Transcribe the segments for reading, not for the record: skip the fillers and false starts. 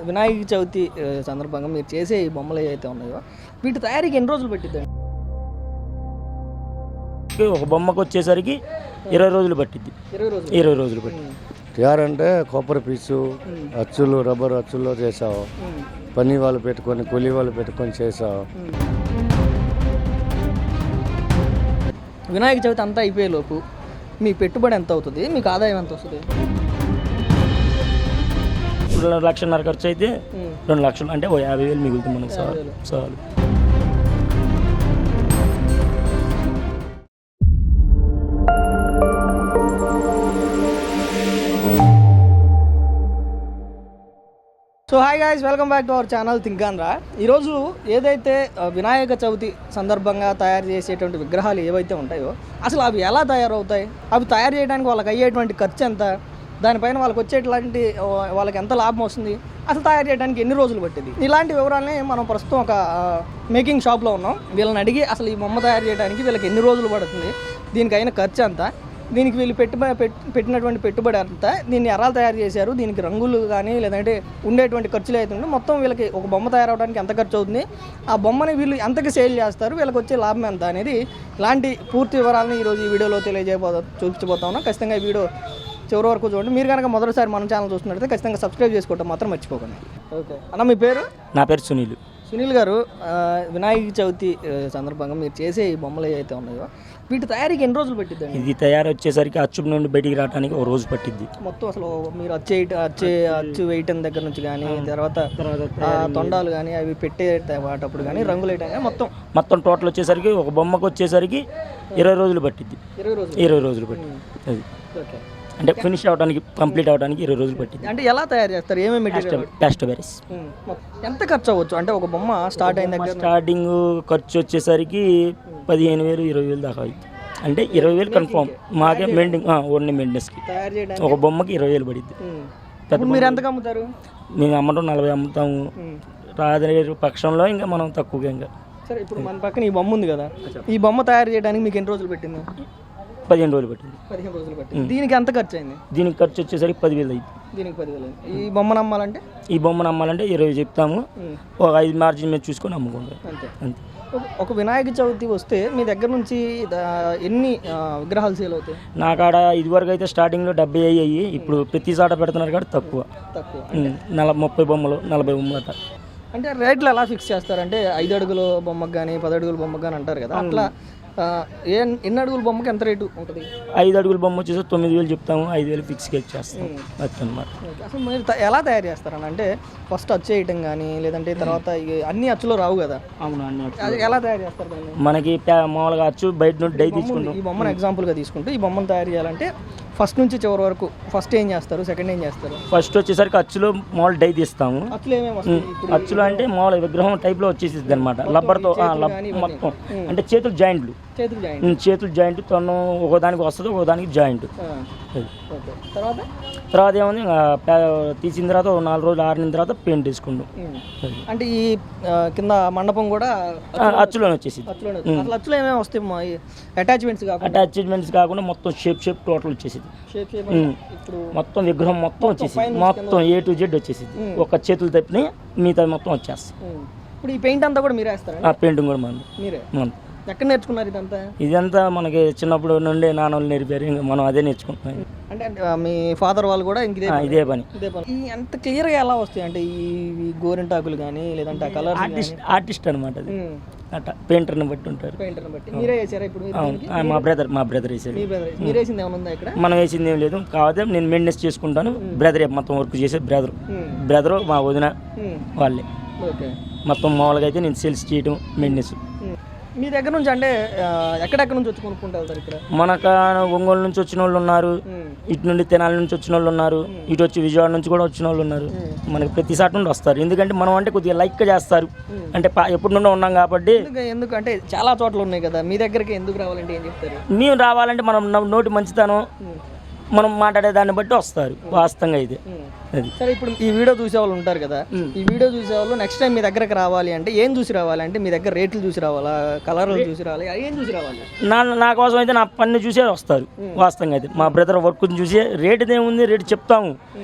వినాయక చవితి సందర్భంగా మీరు చేసే ఈ బొమ్మలు ఏవైతే ఉన్నాయో వీటి తయారీకి ఎన్ని రోజులు పట్టిద్దండి? ఒక బొమ్మకు వచ్చేసరికి 20 రోజులు పట్టిద్ది. 20 రోజులు పట్టింది. తయారంటే కొబ్బరి పీసు అచ్చులు రబ్బర్ అచ్చుల్లో చేసావు, పని వాళ్ళు పెట్టుకొని కూలీ వాళ్ళు పెట్టుకొని చేసావు. వినాయక చవితి అంతా అయిపోయేలోపు మీ పెట్టుబడి ఎంత అవుతుంది, మీకు ఆదాయం ఎంత వస్తుంది? 2 లక్షన్నర ఖర్చు అయితే 2 లక్షలు అంటే 50,000 మిగులుతుంది మనకు. చాలు. So hi guys, welcome back to our channel థింకాంధ్రా. ఈరోజు ఏదైతే వినాయక చవితి సందర్భంగా తయారు చేసేటువంటి విగ్రహాలు ఏవైతే ఉంటాయో అసలు అవి ఎలా తయారవుతాయి, అవి తయారు చేయడానికి వాళ్ళకి అయ్యేటువంటి ఖర్చు ఎంత, దానిపైన వాళ్ళకి వచ్చేటువంటి వాళ్ళకి ఎంత లాభం వస్తుంది, అసలు తయారు చేయడానికి ఎన్ని రోజులు పట్టింది, ఇలాంటి వివరాలని మనం ప్రస్తుతం ఒక మేకింగ్ షాప్లో ఉన్నాం. వీళ్ళని అడిగి అసలు ఈ బొమ్మ తయారు చేయడానికి వీళ్ళకి ఎన్ని రోజులు పడుతుంది, దీనికి అయిన ఖర్చు ఎంత, దీనికి వీళ్ళు పెట్టినటువంటి పెట్టుబడి అంతా, దీన్ని ఎలా తయారు చేశారు, దీనికి రంగులు కానీ లేదంటే ఉండేటువంటి ఖర్చులు అయితే ఉంటే మొత్తం వీళ్ళకి ఒక బొమ్మ తయారవడానికి ఎంత ఖర్చు అవుతుంది, ఆ బొమ్మని వీళ్ళు ఎంతకి సేల్ చేస్తారు, వీళ్ళకి వచ్చే లాభం ఎంత అనేది ఇలాంటి పూర్తి వివరాలను ఈరోజు ఈ వీడియోలో చూపించబోతా ఉన్నాం. ఖచ్చితంగా ఈ వీడియో చివరి వరకు చూడండి. మీరు కనుక మొదటిసారి మన ఛానల్ చూస్తున్నట్లయితే ఖచ్చితంగా సబ్స్క్రైబ్ చేసుకోవడం మాత్రం మర్చిపోకండి. ఓకే అన్న, మీ పేరు? నా పేరు సునీల్ గారు. వినాయక చవితి సందర్భంగా మీరు చేసే ఈ బొమ్మలు ఏవైతే ఉన్నాయో వీటి తయారీకి ఎన్ని రోజులు పట్టిద్దండి? ఇది తయారు వచ్చేసరికి అచ్చు నుండి బయటికి రావడానికి 1 రోజు పట్టిద్ది. మొత్తం అసలు మీరు అచ్చు వేయటం దగ్గర నుంచి కానీ తర్వాత తొండాలు కానీ అవి పెట్టే వాటప్పుడు కానీ రంగులు వేయటం కానీ మొత్తం టోటల్ వచ్చేసరికి ఒక బొమ్మకు వచ్చేసరికి 20 రోజులు పట్టిద్ది. 20 రోజులు పట్టింది. అది ఓకే, అంటే ఫినిష్ అవడానికి కంప్లీట్ అవడానికి 20 రోజులు పట్టింది. అంటే ఎలా తయారు చేస్తారు, ఏమేమి మెటీరియల్? ప్లాస్టోబెరిస్. ఎంత ఖర్చు అవ్వచ్చు అంటే ఒక బొమ్మ స్టార్ట్ అయిన దగ్గర? స్టార్టింగ్ ఖర్చు వచ్చేసరికి 15,000 20,000 దాకా అవుతుంది. అంటే 20,000 కన్ఫామ్ మాకే మెయింటైన్ ఓన్లీ మెయింటెనెన్స్కి. తయారు చేయడానికి ఒక బొమ్మకి 20,000 పడిద్ది. మీరు ఎంతకు అమ్ముతారు? మేము అమ్మటం 40 అమ్ముతాము. రాదే పక్షంలో ఇంకా మనం తక్కువగా. ఇంకా సరే, ఇప్పుడు మన పక్కన ఈ బొమ్మ ఉంది కదా, ఈ బొమ్మ తయారు చేయడానికి మీకు ఎన్ని రోజులు పెట్టింది? 15 రోజులు పట్టింది. 15 రోజులు పట్టింది. దీనికి ఎంత ఖర్చు అయింది? దీనికి ఖర్చు వచ్చేసరికి 10,000 అయింది. దీనికి 10,000. ఈ బొమ్మను అమ్మాలంటే? ఈ బొమ్మను అమ్మాలంటే 20 చెప్తాము, ఒక 5 మార్జిన్ మీద చూసుకొని అమ్ముకుంటాం. అంతే. ఒక వినాయక చవితి వస్తే మీ దగ్గర నుంచి ఎన్ని విగ్రహాలు సేల్ అవుతాయి? నా కాడ ఇదివరకు అయితే స్టార్టింగ్లో 70 అయ్యాయి. ఇప్పుడు ప్రతి చాట పెడుతున్నారు కాబట్టి తక్కువ 30 బొమ్మలు 40 బొమ్మలు అట్లా. అంటే రేట్లు ఎలా ఫిక్స్ చేస్తారంటే 5 అడుగుల బొమ్మకు కానీ 10 అడుగుల బొమ్మకు కానీ అంటారు కదా, అట్లా ఎన్ని అడుగుల బొమ్మకి ఎంత రేటు ఉంటుంది? 5 అడుగుల బొమ్మ వచ్చేసి 9,000 చెప్తాము, 5,000 ఫిక్స్గా ఇచ్చేస్తాం. అన్నమాట. అసలు మీరు ఎలా తయారు చేస్తారని అంటే ఫస్ట్ అచ్చు వేయటం కానీ లేదంటే తర్వాత అన్ని అచ్చులో రావు కదా? అవును, అన్ని అది ఎలా తయారు చేస్తారు దాన్ని? మనకి మామూలుగా అచ్చు బయట నుండి డై తీసుకుంటాం. ఈ బొమ్మను ఎగ్జాంపుల్గా తీసుకుంటే ఈ బొమ్మను తయారు చేయాలంటే ఫస్ట్ నుంచి చివరి వరకు ఫస్ట్ ఏం చేస్తారు, సెకండ్ ఏం చేస్తారు? ఫస్ట్ వచ్చేసరికి అచ్చులో మామూలు డై తీస్తాము. అచ్చులో ఏమేమి వస్తాయి? అచ్చులో అంటే మామూలు విగ్రహం టైప్లో వచ్చేసింది అనమాట. లబ్బర్తో మొత్తం అంటే చేతులు జాయింట్లు తొన్నం ఒకదానికి వస్తుంది, ఒకదానికి జాయింట్. తర్వాత ఏముంది, తీసిన తర్వాత 4 రోజులు ఆరిన తర్వాత పెయింట్ వేసుకుంటాం. అంటే ఈ కింద మండపం కూడా అచ్చులోనే వచ్చేసింది. అచ్చులో ఏమేమి వస్తాయి? అటాచ్మెంట్స్ కాకుండా మొత్తం షేప్ టోటల్ వచ్చేసింది. మొత్తం విగ్రహం మొత్తం వచ్చేసింది, మొత్తం A to Z వచ్చేసింది. ఒక చేతులు తప్పిని మిగతా మొత్తం వచ్చేస్తుంది. ఇప్పుడు ఈ పెయింట్ అంతా కూడా మీరే వేస్తారా? పెయింటింగ్ కూడా మీరే. ఎక్కడ నేర్చుకున్నారు ఇదంతా మనకి చిన్నప్పుడు నుండి నాన్నలు నేర్పారు, ఇంకా మనం అదే నేర్చుకుంటున్నాం. అంటే మీ ఫాదర్ వాళ్ళు కూడా ఇదే పని. ఎంత క్లియర్గా ఎలా వస్తాయి అంటే ఈ గోరింటాకులు కానీ లేదంటే ఆ కలర్? ఆర్టిస్ట్ అనమాట అది. అట్లా పెయింటర్ని బట్టి ఉంటారు. మీరే వేసారా ఇప్పుడు? మా బ్రదర్ వేసాడు. మీరు వేసింది ఏమైనా ఉందా ఇక్కడ? మనం వేసింది ఏం లేదు, కాకపోతే నేను మెయింటెనెన్స్ చేసుకుంటాను. బ్రదర్ మొత్తం వర్క్ చేసే బ్రదర్ మా వదిన వాళ్ళే. మొత్తం మామూలుగా అయితే నేను సేల్స్ చేయడం మెయింటెనెన్స్. మీ దగ్గర నుంచి అంటే ఎక్కడెక్కడ నుంచి వచ్చి కొనుక్కుంటూ వెళ్తారు ఇక్కడ? మనకు ఒంగోలు నుంచి వచ్చిన వాళ్ళు ఉన్నారు, ఇటు నుండి తెనాలి నుంచి వచ్చిన వాళ్ళు ఉన్నారు, ఇటు వచ్చి విజయవాడ నుంచి కూడా వచ్చిన వాళ్ళు ఉన్నారు. మనకి ప్రతి సాటి నుండి వస్తారు, ఎందుకంటే మనం అంటే కొద్దిగా లైక్గా చేస్తారు. అంటే ఎప్పుడు నుండి ఉన్నాం కాబట్టి. ఎందుకంటే చాలా చోట్ల ఉన్నాయి కదా, మీ దగ్గరికి ఎందుకు రావాలంటే ఏం చెప్తారు? మేము రావాలంటే మనం నోటి మంచితనం మనం మాట్లాడే దాన్ని బట్టి వస్తారు వాస్తవంగా అయితే అది. సరే, ఇప్పుడు ఈ వీడియో చూసే వాళ్ళు ఉంటారు కదా, ఈ వీడియో చూసే వాళ్ళు నెక్స్ట్ టైం మీ దగ్గరకు రావాలి అంటే ఏం చూసి రావాలి? అంటే మీ దగ్గర రేట్లు చూసి రావాలా, కలర్లు చూసి రావాలి, ఏం చూసి రావాలి? నా కోసం అయితే నా పని చూసే వస్తారు వాస్తవంగా అయితే. మా బ్రదర్ వర్క్ చూసి రేటు ఏముంది, రేటు చెప్తాము,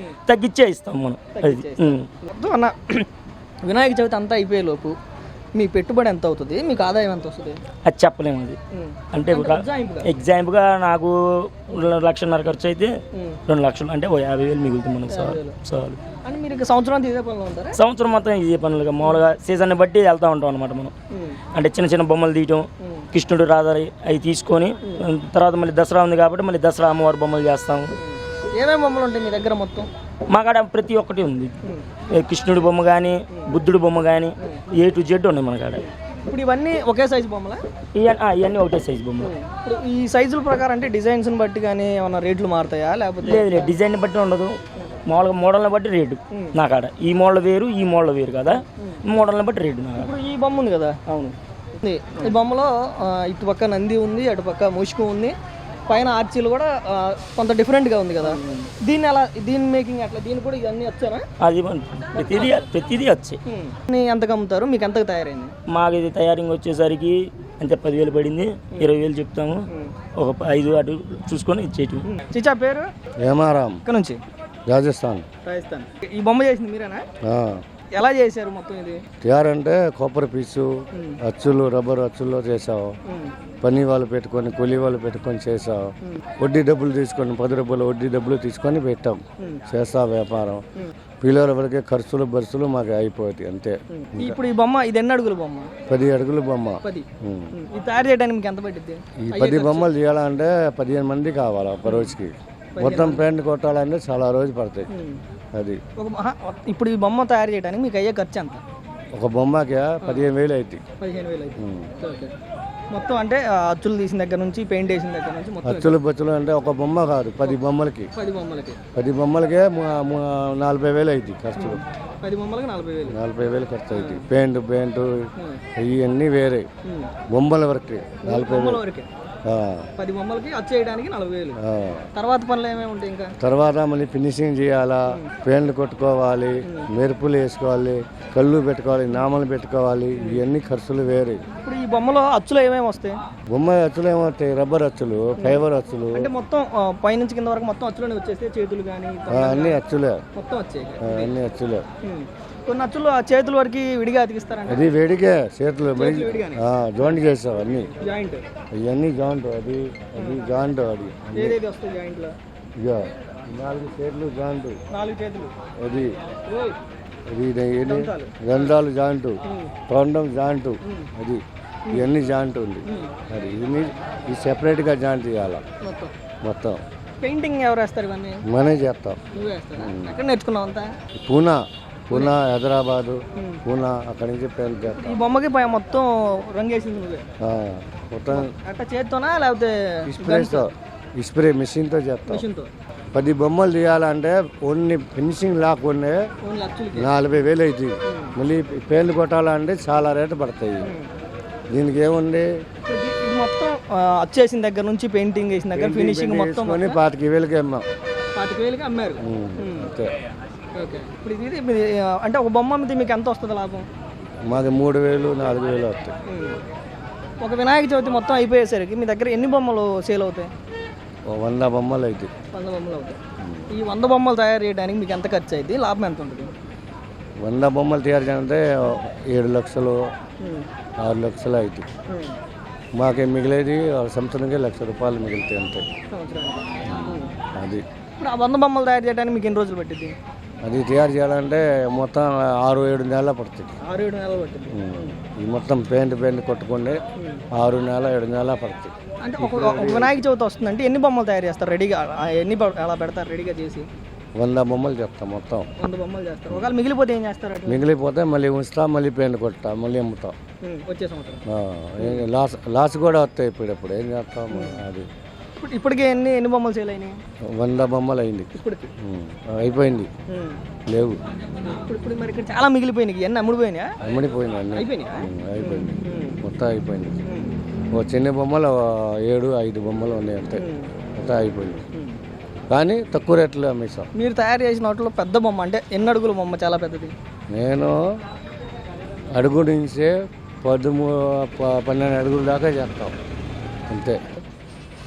తగ్గించే ఇస్తాం మనం అది. వద్దు అన్న, వినాయక చవితి అంతా అయిపోయే లోపు మీ పెట్టుబడి ఎంత అవుతుంది, మీకు ఆదాయం ఎంత వస్తుంది? అది చెప్పలేము అది. అంటే ఎగ్జాంపుల్గా నాకు 1.5 లక్షల ఖర్చు అయితే 2 లక్షలు అంటే 50,000 మిగులుతుంది మనకు చాలు. అని మీరు సంవత్సరం ఇదే పనిలో ఉంటారా? సంవత్సరం మొత్తం ఇదే పనులుగా మామూలుగా సీజన్ని బట్టి వెళ్తూ ఉంటాం అనమాట మనం. అంటే చిన్న చిన్న బొమ్మలు తీయటం, కృష్ణుడు రాధారి అవి తీసుకొని తర్వాత మళ్ళీ దసరా ఉంది కాబట్టి మళ్ళీ దసరా అమ్మవారి బొమ్మలు చేస్తాము. ఏమేమి బొమ్మలు ఉంటాయి మీ దగ్గర? మొత్తం మా కాడ ప్రతి ఒక్కటి ఉంది. కృష్ణుడి బొమ్మ కానీ, బుద్ధుడి బొమ్మ కానీ, A to Z ఉన్నాయి మన కాడ. ఇప్పుడు ఇవన్నీ ఒకే సైజు బొమ్మలా? ఇవన్నీ ఒకటే సైజు బొమ్మలు. ఇప్పుడు ఈ సైజుల ప్రకారం అంటే డిజైన్స్ని బట్టి కానీ ఏమన్నా రేట్లు మారుతాయా లేకపోతే? లేదు, డిజైన్ బట్టి ఉండదు, మామూలుగా మోడల్ని బట్టి రేటు నా కాడ. ఈ మోడల్ వేరు, ఈ మోడల్ వేరు కదా, మోడల్ని బట్టి రేటు నా కాడ. ఇప్పుడు ఈ బొమ్మ ఉంది కదా, అవును, ఈ బొమ్మలో ఇటు పక్క నంది ఉంది, అటు పక్క మూషికం ఉంది, పైన ఆర్చీలు కూడా కొంత డిఫరెంట్గా ఉంది కదా. దీని మేకింగ్ అట్లా, దీన్ని కూడా ఇవన్నీ వచ్చారా? అది ప్రతిదీ వచ్చాయి. ఎంతకు అమ్ముతారు, మీకు ఎంతకు తయారైంది? మాకు ఇది తయారింగ్ వచ్చేసరికి అంతే 10,000 పడింది, 20,000 చెప్తాము, ఒక 5 అటు చూసుకొని ఇచ్చేటి. చిచ్చా పేరు ఏమారాం, ఇక్కడ నుంచి రాజస్థాన్. ఈ బొమ్మ చేసింది మీరేనా? ఎలా చేశారు మొత్తం ఇది? తయారు అంటే కొబ్బరి పీసు, అచ్చులు, రబ్బర్ అచ్చుల్లో చేసావు, పని వాళ్ళు పెట్టుకొని కూలీ వాళ్ళు పెట్టుకొని చేసావు, వడ్డీ డబ్బులు తీసుకొని 10 రూపాయలు వడ్డీ డబ్బులు తీసుకొని పెట్టాం, చేస్తా వ్యాపారం. పిల్లల వరకే ఖర్చులు బరుసులు మాకు అయిపోతాయి అంతే. ఇప్పుడు ఈ బొమ్మ ఇది ఎన్ని అడుగుల బొమ్మ? 10 అడుగుల బొమ్మ. ఇది తయారు చేయడానికి మీకు ఎంత పట్టింది? ఈ 10 బొమ్మలు చేయాలంటే 15 మంది కావాలి ఒక రోజుకి. మొత్తం పెయింట్ కొట్టాలంటే చాలా రోజు పడతాయి అది. ఇప్పుడు ఈ బొమ్మ తయారు చేయడానికి మీకు అయ్యే ఖర్చు ఎంత? ఒక బొమ్మకి 15,000 అవుతాయి. 15,000 అవుతుంది మొత్తం. అంటే అచ్చులు తీసిన దగ్గర నుంచి, పెయింట్ వేసిన దగ్గర నుంచి మొత్తం. అచ్చులు బచ్చులు అంటే ఒక బొమ్మ కాదు, 10 బొమ్మలకి. 10 బొమ్మలకే 40,000 అవుతాయి ఖర్చులు. 10 బొమ్మలకి 40,000 ఖర్చు అవుతాయి. పెయింట్ ఇవన్నీ వేరే బొమ్మల వరకు 40,000 వరకే. 10 బొమ్మలకి అచ్చు చేయడానికి 40,000. తర్వాత పనులు ఏమేమి ఉంటాయి ఇంకా? తర్వాత మళ్ళీ ఫినిషింగ్ చేయాలా, పెయింట్ కొట్టుకోవాలి, మెరుపులు వేసుకోవాలి, కళ్ళు పెట్టుకోవాలి, నామలు పెట్టుకోవాలి, ఇవన్నీ ఖర్చులు వేరే. ఇప్పుడు ఈ బొమ్మలో అచ్చులు ఏమేమి వస్తాయి? బొమ్మ అచ్చులు ఏమవుతాయి, రబ్బర్ అచ్చులు, ఫైబర్ అచ్చులు. అంటే మొత్తం పైనుంచి కింద వరకు మొత్తం అచ్చులోనే వచ్చేస్తే, చేతులు కానీ అన్ని అచ్చులే, మొత్తం వచ్చాయి అన్ని అచ్చులే. కొన్ని అచ్చులు ఆ చేతుల వరకు విడిగా అతికిస్తారండి. అది వేడిగే చేతులు జాయింట్ చేస్తావు అన్ని, జాయింట్ ఇవన్నీ జాయింట్. అది జాయింట్. అది ఏదేది వస్తాయి జాయింట్లో? ఇక 4 చేతులు జాయింట్, 4 చేతులు. అది దండాలు జాయింట్, తొండం జాయింట్, అది ఇవన్నీ జాయింట్ ఉంది. అది ఇది సెపరేట్గా జాయింట్ చేయాలి మొత్తం. పెయింటింగ్ ఎవరు వేస్తారు ఇవన్నీ? మనే చేస్తాం. ఎక్కడ నేర్చుకున్నావు అంతా? పూనా, హైదరాబాదు, పూనా, అక్కడి నుంచి పెయింట్ చేస్తాం. ఈ బొమ్మకి మొత్తం రంగేసింది నువ్వే? మొత్తం అట్లా చేత్తోనా లేకపోతే స్ప్రే మిషన్తో చేస్తాం. 10 బొమ్మలు తీయాలంటే ఓన్లీ ఫినిషింగ్ లేకుండా 40,000 అవుతుంది. మళ్ళీ పెయింట్ కొట్టాలంటే చాలా రేటు పడతాయి. దీనికి ఏముంది, మొత్తం వచ్చేసిన దగ్గర నుంచి పెయింటింగ్ వేసిన దగ్గర ఫినిషింగ్ మొత్తం 25,000కి అమ్మాం. 25,000కి అమ్మారు అంతే. ఇప్పుడు ఇది అంటే ఒక బొమ్మ మీద మీకు ఎంత వస్తుంది లాభం? మాది 3,000, 4,000 వస్తాయి. ఒక వినాయక చవితి మొత్తం అయిపోయేసరికి మీ దగ్గర ఎన్ని బొమ్మలు సేల్ అవుతాయి? 100 బొమ్మలు అవుతాయి. 100 బొమ్మలు అవుతాయి. ఈ 100 బొమ్మలు తయారు చేయడానికి మీకు ఎంత ఖర్చు అయింది, లాభం ఎంత ఉంటుంది? 100 బొమ్మలు తయారు చేయాలంటే 7 లక్షలు, 6 లక్షలు అవుతాయి. మాకే మిగిలేది సంవత్సరానికి 1,00,000 రూపాయలు మిగులుతాయి అంతే. అది ఇప్పుడు ఆ 100 బొమ్మలు తయారు చేయడానికి మీకు ఎన్ని రోజులు పట్టింది? అది తయారు చేయాలంటే మొత్తం 6-7 నెలలు పడుతుంది. 6-7 నెలలు పట్టింది. ఈ మొత్తం పెయింట్ కొట్టుకుంటే 6-7 నెలలు పడుతుంది. అంటే ఒక వినాయక చవితి వస్తుందంటే ఎన్ని బొమ్మలు తయారు చేస్తారు రెడీగా? ఎన్ని అలా పెడతారు రెడీగా చేసి? 100 బొమ్మలు చెప్తాం మొత్తం. 100 బొమ్మలు చేస్తారు. ఒకవేళ మిగిలిపోతే ఏం చేస్తారు? మిగిలిపోతే మళ్ళీ ఉంచుతా, మళ్ళీ పెయింట్ కొట్టా, మళ్ళీ అమ్ముతాం. వచ్చే సంవత్సరం లాస్ కూడా వస్తాయి. ఇప్పుడు ఏం చేస్తాం. అది ఇప్పటికే ఎన్ని బొమ్మలు సేల్ అయినాయి? 100 బొమ్మలు అయింది. ఇప్పటికి అయిపోయింది, లేవు. ఇప్పుడు మరి ఇక్కడ చాలా మిగిలిపోయినాయి. ఎన్ని అమ్ముడిపోయినాయా? అమ్ముడిపోయినాయి అన్నీ. అయిపోయింది మొత్తం అయిపోయింది. ఓ చిన్న బొమ్మలు 7-5 బొమ్మలు ఉన్నాయి అంతే, మొత్తం అయిపోయింది. కానీ తక్కువ రేట్లో అమ్మేసాం. మీరు తయారు చేసిన వాటిలో పెద్ద బొమ్మ అంటే ఎన్ని అడుగుల బొమ్మ చాలా పెద్దది? నేను అడుగు నుంచే 12 అడుగుల దాకా చేస్తాం అంతే.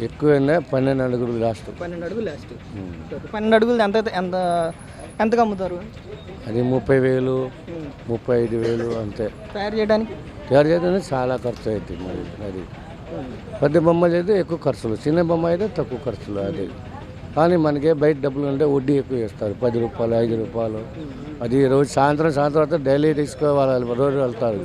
ఎక్కువైనా 12 అడుగులు లాస్ట్. 12 అడుగులు లాస్ట్. 12 అడుగులు ఎంత ఎంతకు అమ్ముతారు? అది 30,000, 35,000 అంతే. తయారు చేయడానికి చాలా ఖర్చు అవుతుంది. మరి అది పెద్ద బొమ్మలు అయితే ఎక్కువ ఖర్చులు, చిన్న బొమ్మ అయితే తక్కువ ఖర్చులు. అది కానీ మనకి బయట డబ్బులు అంటే వడ్డీ ఎక్కువ ఇస్తారు, 10 రూపాయలు 5 రూపాయలు. అది రోజు సాయంత్రం అయితే డైలీ తీసుకోవాలి, రోజు వెళ్తారు.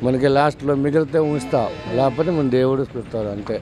మనకి లాస్ట్లో మిగిలితే ఉంచుతాం, లేకపోతే మన దేవుడు చూస్తారు అంతే.